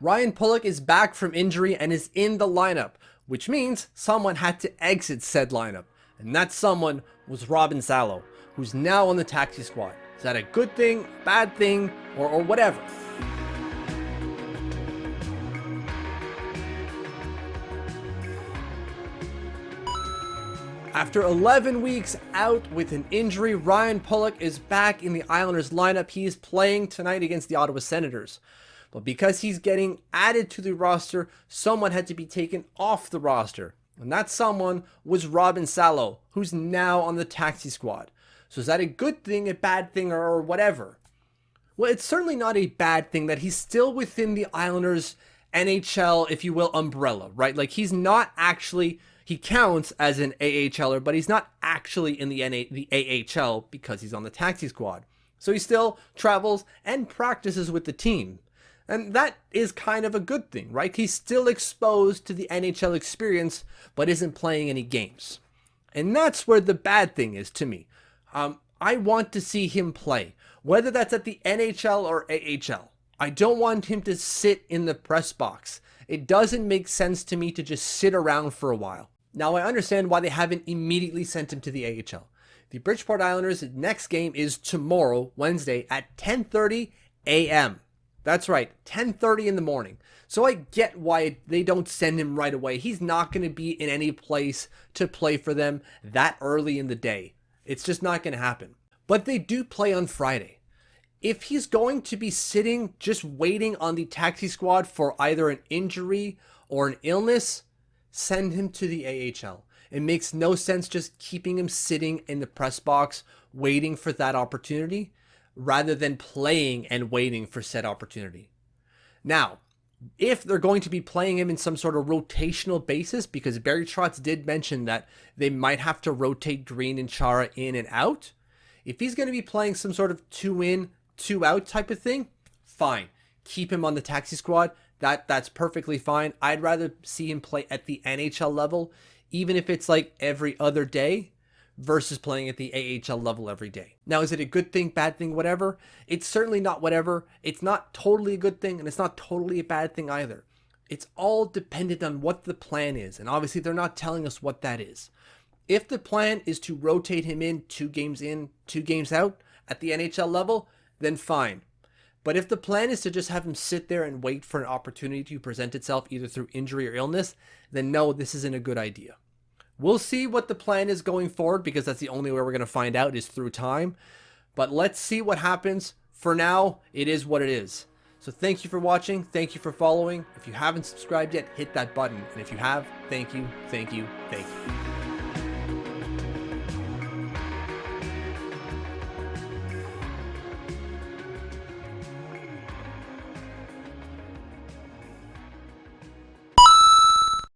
Ryan Pulock is back from injury and is in the lineup, which means someone had to exit said lineup. And that someone was Salo, who's now on the taxi squad. Is that a good thing, bad thing, or whatever? After 11 weeks out with an injury, Ryan Pulock is back in the Islanders lineup. He is playing tonight against the Ottawa Senators. But because he's getting added to the roster, someone had to be taken off the roster. And that someone was Salo, who's now on the taxi squad. So is that a good thing, a bad thing, or whatever? Well, it's certainly not a bad thing that he's still within the Islanders NHL, if you will, umbrella, right? Like he's not actually... He counts as an AHLer, but he's not actually in the AHL because he's on the taxi squad. So he still travels and practices with the team. And that is kind of a good thing, right? He's still exposed to the NHL experience, but isn't playing any games. And that's where the bad thing is to me. I want to see him play, whether that's at the NHL or AHL. I don't want him to sit in the press box. It doesn't make sense to me to just sit around for a while. Now, I understand why they haven't immediately sent him to the AHL. The Bridgeport Islanders' next game is tomorrow, Wednesday, at 10:30 a.m. That's right, 10:30 in the morning. So I get why they don't send him right away. He's not going to be in any place to play for them that early in the day. It's just not going to happen. But they do play on Friday. If he's going to be sitting just waiting on the taxi squad for either an injury or an illness, send him to the AHL. It makes no sense just keeping him sitting in the press box waiting for that opportunity rather than playing and waiting for said opportunity. Now, if they're going to be playing him in some sort of rotational basis, because Barry Trotz did mention that they might have to rotate Green and Chara in and out, if he's going to be playing some sort of 2 in, 2 out type of thing, fine. Keep him on the taxi squad. That's perfectly fine. I'd rather see him play at the NHL level, even if it's like every other day, versus playing at the AHL level every day. Now, is it a good thing, bad thing, whatever? It's certainly not whatever. It's not totally a good thing, and it's not totally a bad thing either. It's all dependent on what the plan is, and obviously they're not telling us what that is. If the plan is to rotate him in, 2 games in, 2 games out at the NHL level, then fine. But if the plan is to just have him sit there and wait for an opportunity to present itself either through injury or illness, then no, this isn't a good idea. We'll see what the plan is going forward, because that's the only way we're going to find out is through time. But let's see what happens. For now, it is what it is. So thank you for watching. Thank you for following. If you haven't subscribed yet, hit that button. And if you have, thank you, thank you, thank you.